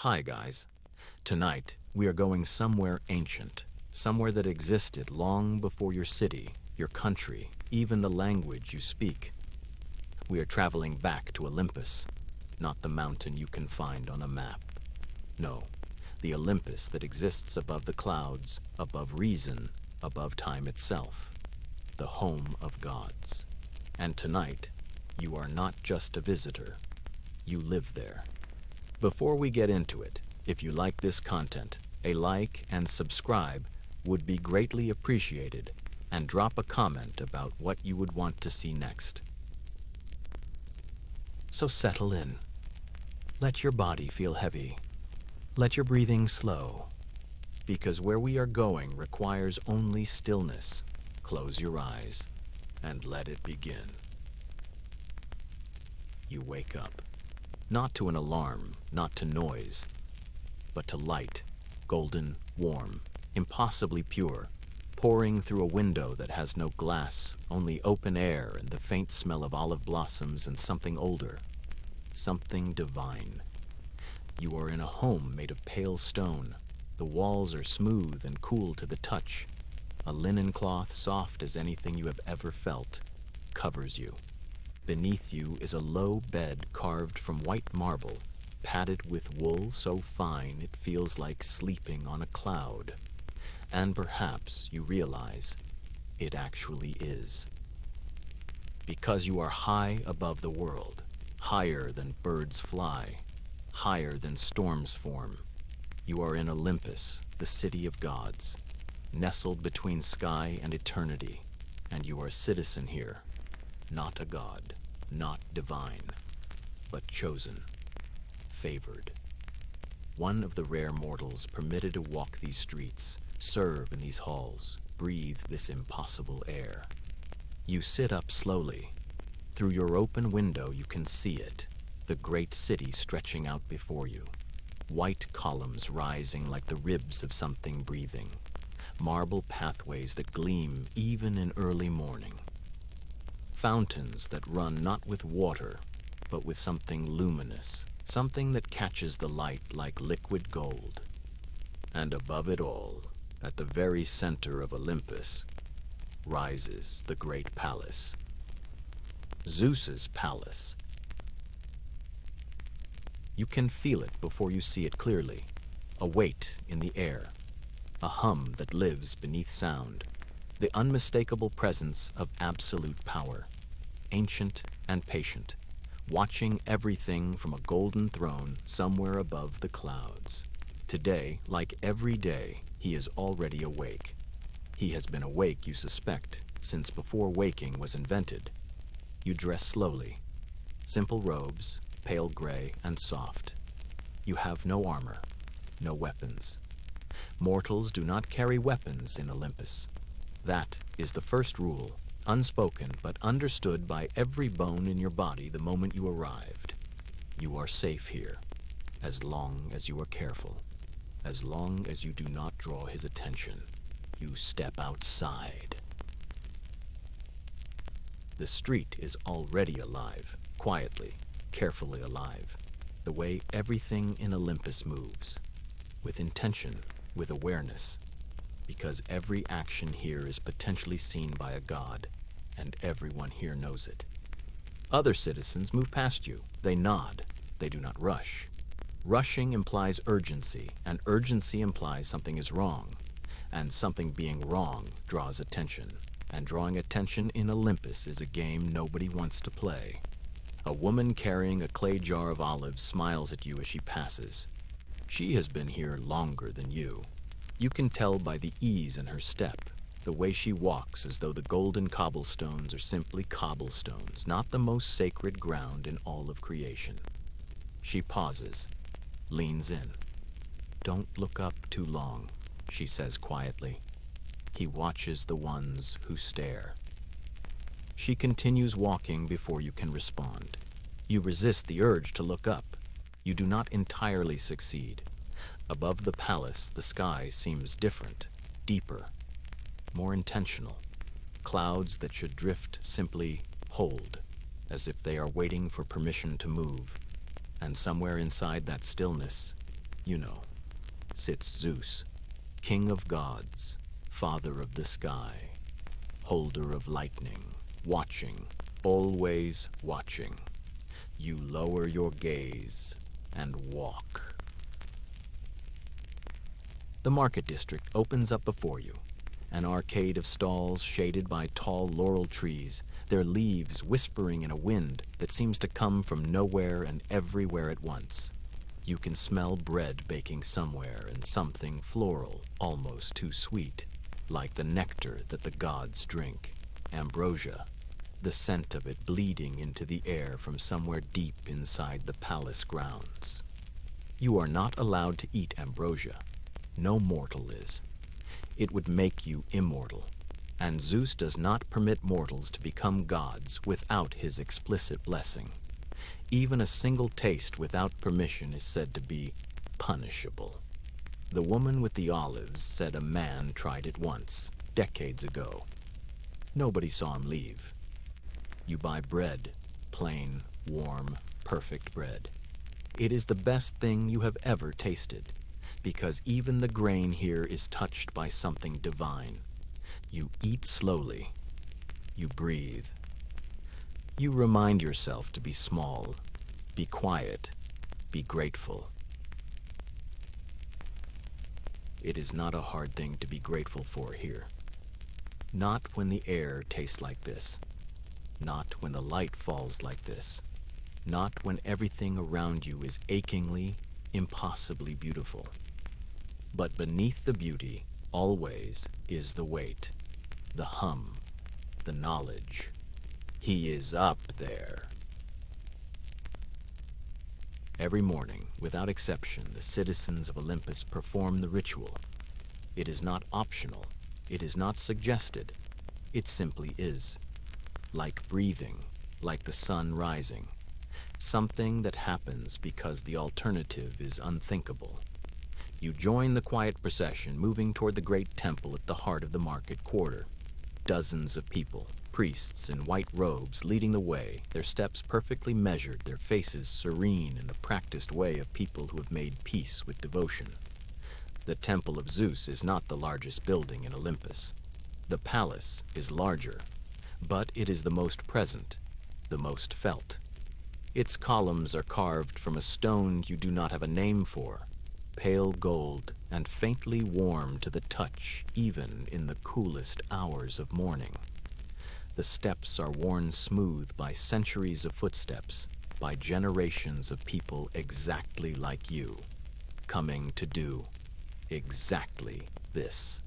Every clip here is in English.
Hi guys. Tonight, we are going somewhere ancient, somewhere that existed long before your city, your country, even the language you speak. We are traveling back to Olympus, not the mountain you can find on a map. No, the Olympus that exists above the clouds, above reason, above time itself, the home of gods. And tonight, you are not just a visitor, you live there. Before we get into it, if you like this content, a like and subscribe would be greatly appreciated, and drop a comment about what you would want to see next. So settle in. Let your body feel heavy. Let your breathing slow, because where we are going requires only stillness. Close your eyes and let it begin. You wake up, not to an alarm, not to noise, but to light, golden, warm, impossibly pure, pouring through a window that has no glass, only open air and the faint smell of olive blossoms and something older, something divine. You are in a home made of pale stone. The walls are smooth and cool to the touch. A linen cloth, soft as anything you have ever felt, covers you. Beneath you is a low bed carved from white marble, padded with wool so fine it feels like sleeping on a cloud. And perhaps you realize it actually is. Because you are high above the world, higher than birds fly, higher than storms form. You are in Olympus, the city of gods, nestled between sky and eternity, and you are a citizen here, not a god, not divine, but chosen, favored. One of the rare mortals permitted to walk these streets, serve in these halls, breathe this impossible air. You sit up slowly. Through your open window you can see it, the great city stretching out before you. White columns rising like the ribs of something breathing. Marble pathways that gleam even in early morning. Fountains that run not with water, but with something luminous, something that catches the light like liquid gold. And above it all, at the very center of Olympus, rises the great palace. Zeus's palace. You can feel it before you see it clearly, a weight in the air, a hum that lives beneath sound, the unmistakable presence of absolute power, ancient and patient, watching everything from a golden throne somewhere above the clouds. Today, like every day, he is already awake. He has been awake, you suspect, since before waking was invented. You dress slowly, simple robes, pale gray and soft. You have no armor, no weapons. Mortals do not carry weapons in Olympus. That is the first rule, unspoken but understood by every bone in your body the moment you arrived. You are safe here, as long as you are careful, as long as you do not draw his attention. You step outside. The street is already alive, quietly, carefully alive, the way everything in Olympus moves, with intention, with awareness, because every action here is potentially seen by a god, and everyone here knows it. Other citizens move past you. They nod. They do not rush. Rushing implies urgency, and urgency implies something is wrong, and something being wrong draws attention, and drawing attention in Olympus is a game nobody wants to play. A woman carrying a clay jar of olives smiles at you as she passes. She has been here longer than you. You can tell by the ease in her step, the way she walks as though the golden cobblestones are simply cobblestones, not the most sacred ground in all of creation. She pauses, leans in. "Don't look up too long," she says quietly. He watches the ones who stare. She continues walking before you can respond. You resist the urge to look up. You do not entirely succeed. Above the palace, the sky seems different, deeper, more intentional. Clouds that should drift simply hold, as if they are waiting for permission to move. And somewhere inside that stillness, You know, sits Zeus, king of gods, father of the sky, holder of lightning, watching, always watching. You lower your gaze and walk. The market district opens up before you, an arcade of stalls shaded by tall laurel trees, their leaves whispering in a wind that seems to come from nowhere and everywhere at once. You can smell bread baking somewhere and something floral, almost too sweet, like the nectar that the gods drink, ambrosia, the scent of it bleeding into the air from somewhere deep inside the palace grounds. You are not allowed to eat ambrosia. No mortal is. It would make you immortal, and Zeus does not permit mortals to become gods without his explicit blessing. Even a single taste without permission is said to be punishable. The woman with the olives said a man tried it once, decades ago. Nobody saw him leave. You buy bread, plain, warm, perfect bread. It is the best thing you have ever tasted, because even the grain here is touched by something divine. You eat slowly. You breathe. You remind yourself to be small, be quiet, be grateful. It is not a hard thing to be grateful for here. Not when the air tastes like this. Not when the light falls like this. Not when everything around you is achingly, impossibly beautiful. But beneath the beauty, always, is the weight, the hum, the knowledge. He is up there. Every morning, without exception, the citizens of Olympus perform the ritual. It is not optional. It is not suggested. It simply is. Like breathing, like the sun rising. Something that happens because the alternative is unthinkable. You join the quiet procession moving toward the great temple at the heart of the market quarter. Dozens of people, priests in white robes leading the way, their steps perfectly measured, their faces serene in the practiced way of people who have made peace with devotion. The Temple of Zeus is not the largest building in Olympus. The palace is larger, but it is the most present, the most felt. Its columns are carved from a stone you do not have a name for, pale gold and faintly warm to the touch even in the coolest hours of morning. The steps are worn smooth by centuries of footsteps, by generations of people exactly like you, coming to do exactly this.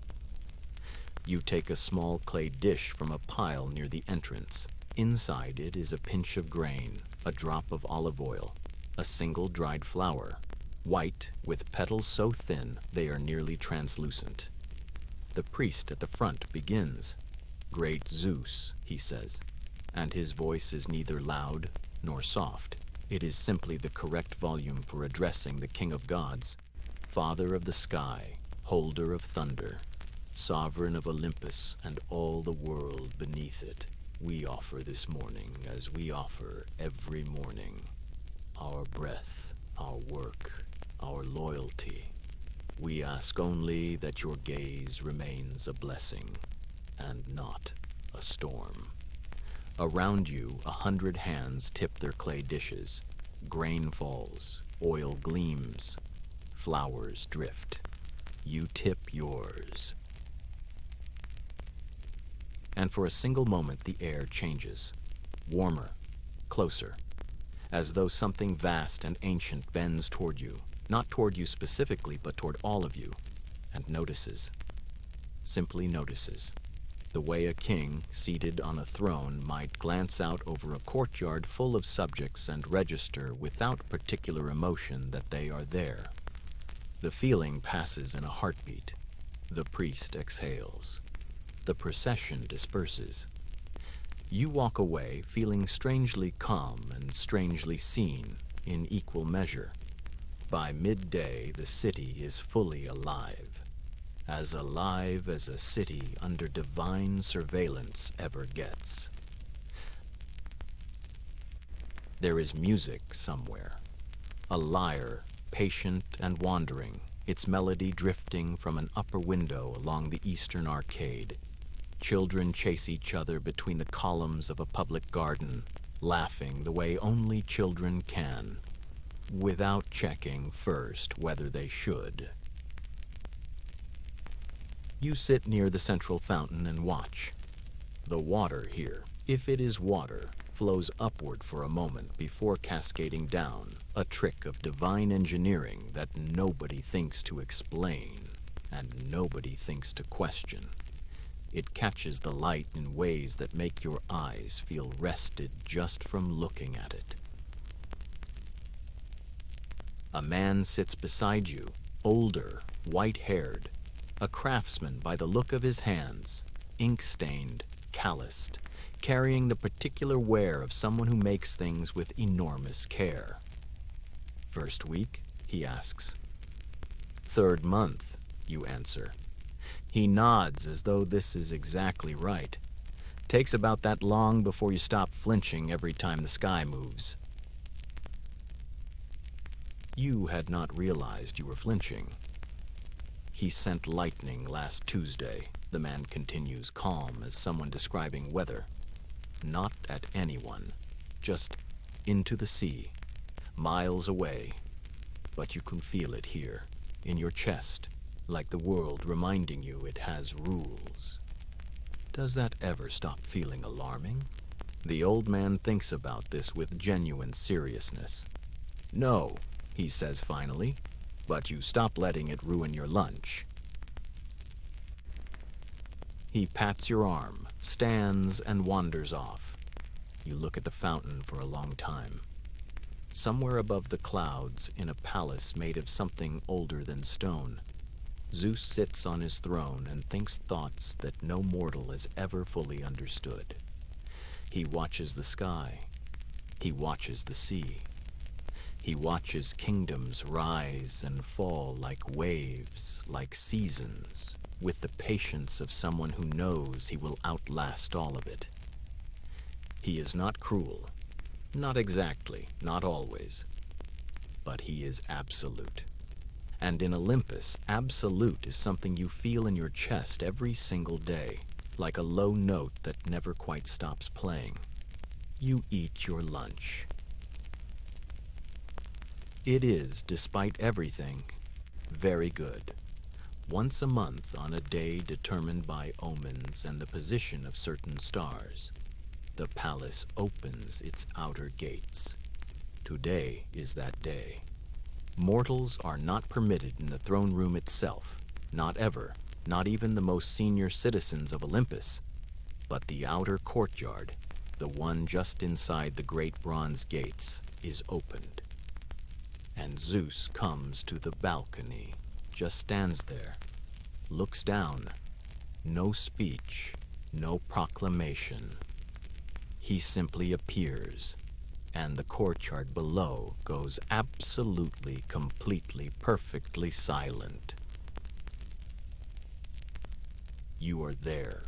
You take a small clay dish from a pile near the entrance. Inside it is a pinch of grain, a drop of olive oil, a single dried flower, white with petals so thin they are nearly translucent. The priest at the front begins. "Great Zeus," he says, and his voice is neither loud nor soft. It is simply the correct volume for addressing the King of Gods, Father of the sky, holder of thunder, sovereign of Olympus and all the world beneath it. We offer this morning, as we offer every morning, our breath, our work, our loyalty. We ask only that your gaze remains a blessing and not a storm. Around you, 100 hands tip their clay dishes. Grain falls, oil gleams, flowers drift. You tip yours. And for a single moment the air changes, warmer, closer, as though something vast and ancient bends toward you, not toward you specifically, but toward all of you, and notices, simply notices, the way a king seated on a throne might glance out over a courtyard full of subjects and register without particular emotion that they are there. The feeling passes in a heartbeat. The priest exhales. The procession disperses. You walk away feeling strangely calm and strangely seen in equal measure. By midday, the city is fully alive as a city under divine surveillance ever gets. There is music somewhere, a lyre patient and wandering, its melody drifting from an upper window along the eastern arcade. Children chase each other between the columns of a public garden, laughing the way only children can, without checking first whether they should. You sit near the central fountain and watch. The water here, if it is water, flows upward for a moment before cascading down, a trick of divine engineering that nobody thinks to explain and nobody thinks to question. It catches the light in ways that make your eyes feel rested just from looking at it. A man sits beside you, older, white-haired, a craftsman by the look of his hands, ink-stained, calloused, carrying the particular wear of someone who makes things with enormous care. "First week?" he asks. "Third month," you answer. He nods as though this is exactly right. Takes about that long before you stop flinching every time the sky moves. You had not realized you were flinching. "He sent lightning last Tuesday," the man continues, calm as someone describing weather. "Not at anyone, just into the sea, miles away. But you can feel it here, in your chest, like the world reminding you it has rules." Does that ever stop feeling alarming? The old man thinks about this with genuine seriousness. "No," he says finally, "but you stop letting it ruin your lunch." He pats your arm, stands, and wanders off. You look at the fountain for a long time. Somewhere above the clouds, in a palace made of something older than stone, Zeus sits on his throne and thinks thoughts that no mortal has ever fully understood. He watches the sky. He watches the sea. He watches kingdoms rise and fall like waves, like seasons, with the patience of someone who knows he will outlast all of it. He is not cruel, not exactly, not always, but he is absolute. And in Olympus, absolute is something you feel in your chest every single day, like a low note that never quite stops playing. You eat your lunch. It is, despite everything, very good. Once a month, on a day determined by omens and the position of certain stars, the palace opens its outer gates. Today is that day. Mortals are not permitted in the throne room itself, not ever, not even the most senior citizens of Olympus, but the outer courtyard, the one just inside the great bronze gates, is opened. And Zeus comes to the balcony, just stands there, looks down. No speech, no proclamation. He simply appears, and the courtyard below goes absolutely, completely, perfectly silent. You are there.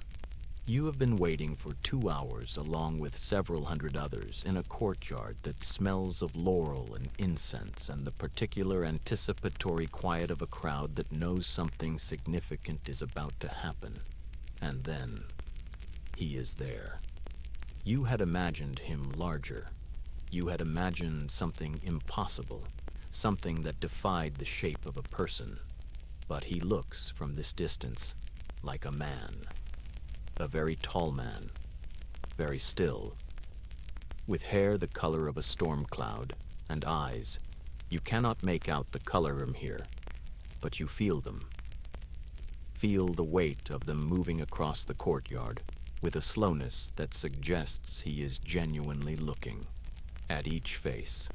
You have been waiting for 2 hours along with several hundred others in a courtyard that smells of laurel and incense and the particular anticipatory quiet of a crowd that knows something significant is about to happen. And then, he is there. You had imagined him larger. You had imagined something impossible, something that defied the shape of a person. But he looks from this distance like a man. A very tall man, very still, with hair the color of a storm cloud and eyes. You cannot make out the color from here, but you feel them. Feel the weight of them moving across the courtyard with a slowness that suggests he is genuinely looking at each face,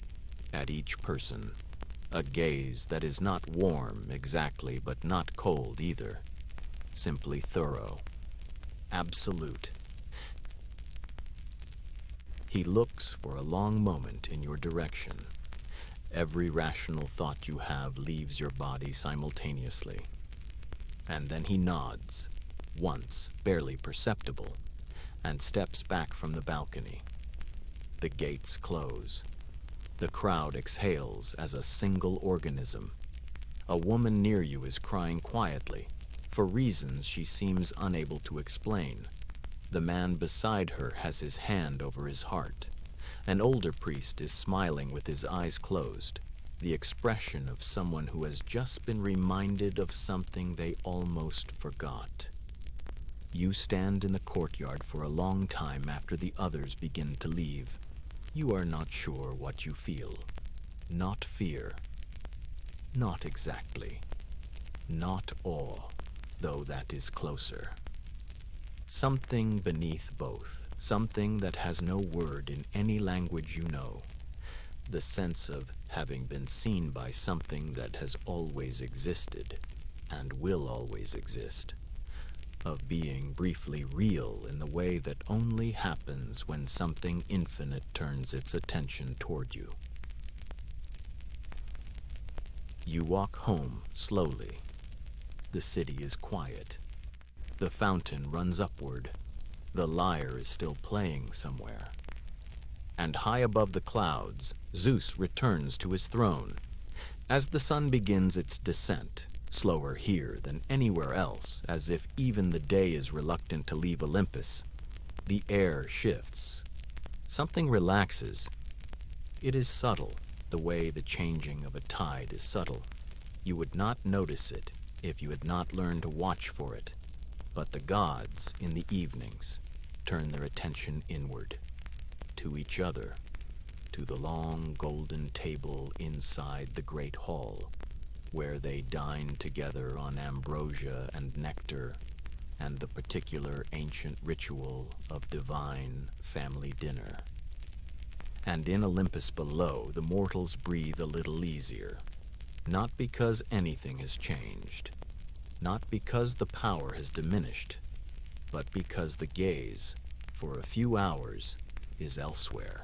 at each person, a gaze that is not warm exactly, but not cold either, simply thorough. Absolute. He looks for a long moment in your direction. Every rational thought you have leaves your body simultaneously. And then he nods, once barely perceptible, and steps back from the balcony. The gates close. The crowd exhales as a single organism. A woman near you is crying quietly, for reasons she seems unable to explain. The man beside her has his hand over his heart. An older priest is smiling with his eyes closed, the expression of someone who has just been reminded of something they almost forgot. You stand in the courtyard for a long time after the others begin to leave. You are not sure what you feel. Not fear. Not exactly. Not awe, though that is closer. Something beneath both, something that has no word in any language you know. The sense of having been seen by something that has always existed and will always exist. Of being briefly real in the way that only happens when something infinite turns its attention toward you. You walk home slowly. The city is quiet. The fountain runs upward. The lyre is still playing somewhere. And high above the clouds, Zeus returns to his throne. As the sun begins its descent, slower here than anywhere else, as if even the day is reluctant to leave Olympus, the air shifts. Something relaxes. It is subtle, the way the changing of a tide is subtle. You would not notice it if you had not learned to watch for it. But the gods, in the evenings, turn their attention inward, to each other, to the long golden table inside the great hall, where they dine together on ambrosia and nectar, and the particular ancient ritual of divine family dinner. And in Olympus below, the mortals breathe a little easier, not because anything has changed, not because the power has diminished, but because the gaze, for a few hours, is elsewhere.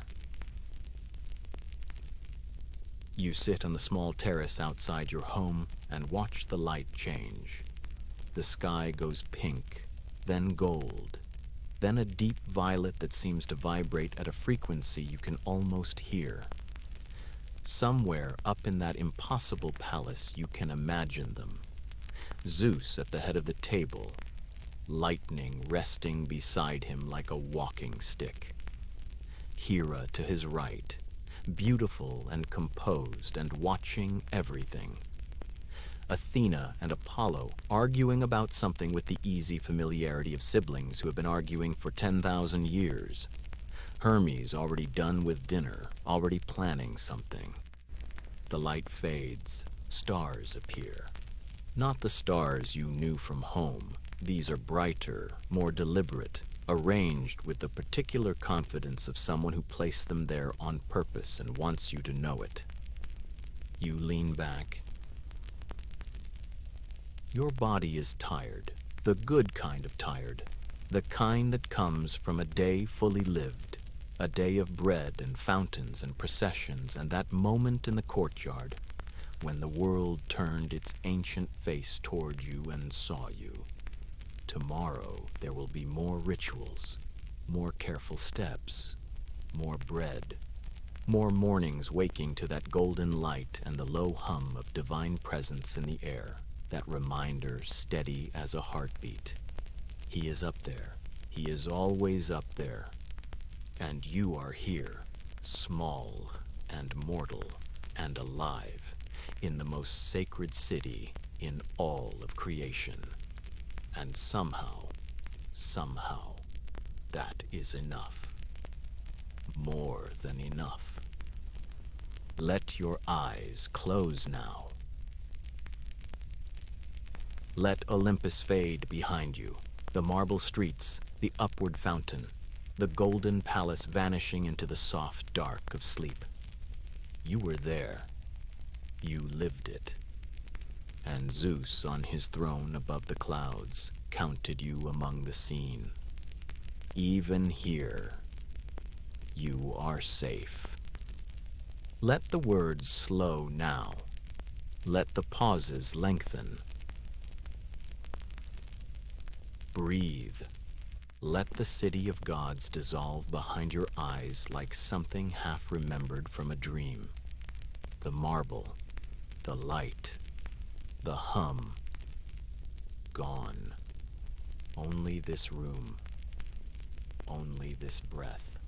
You sit on the small terrace outside your home and watch the light change. The sky goes pink, then gold, then a deep violet that seems to vibrate at a frequency you can almost hear. Somewhere up in that impossible palace you can imagine them. Zeus at the head of the table, lightning resting beside him like a walking stick. Hera to his right, beautiful and composed and watching everything. Athena and Apollo arguing about something with the easy familiarity of siblings who have been arguing for 10,000 years. Hermes already done with dinner, already planning something. The light fades, stars appear. Not the stars you knew from home. These are brighter, more deliberate, arranged with the particular confidence of someone who placed them there on purpose and wants you to know it. You lean back. Your body is tired, the good kind of tired, the kind that comes from a day fully lived, a day of bread and fountains and processions and that moment in the courtyard when the world turned its ancient face toward you and saw you. Tomorrow there will be more rituals, more careful steps, more bread, more mornings waking to that golden light and the low hum of divine presence in the air, that reminder steady as a heartbeat. He is up there. He is always up there. And you are here, small and mortal and alive, in the most sacred city in all of creation. And somehow, that is enough. More than enough. Let your eyes close now. Let Olympus fade behind you, the marble streets, the upward fountain, the golden palace vanishing into the soft dark of sleep. You were there. You lived it. And Zeus on his throne above the clouds counted you among the seen. Even here, you are safe. Let the words slow now. Let the pauses lengthen. Breathe. Let the city of gods dissolve behind your eyes like something half remembered from a dream. The marble, the light, the hum, gone. Only this room, only this breath.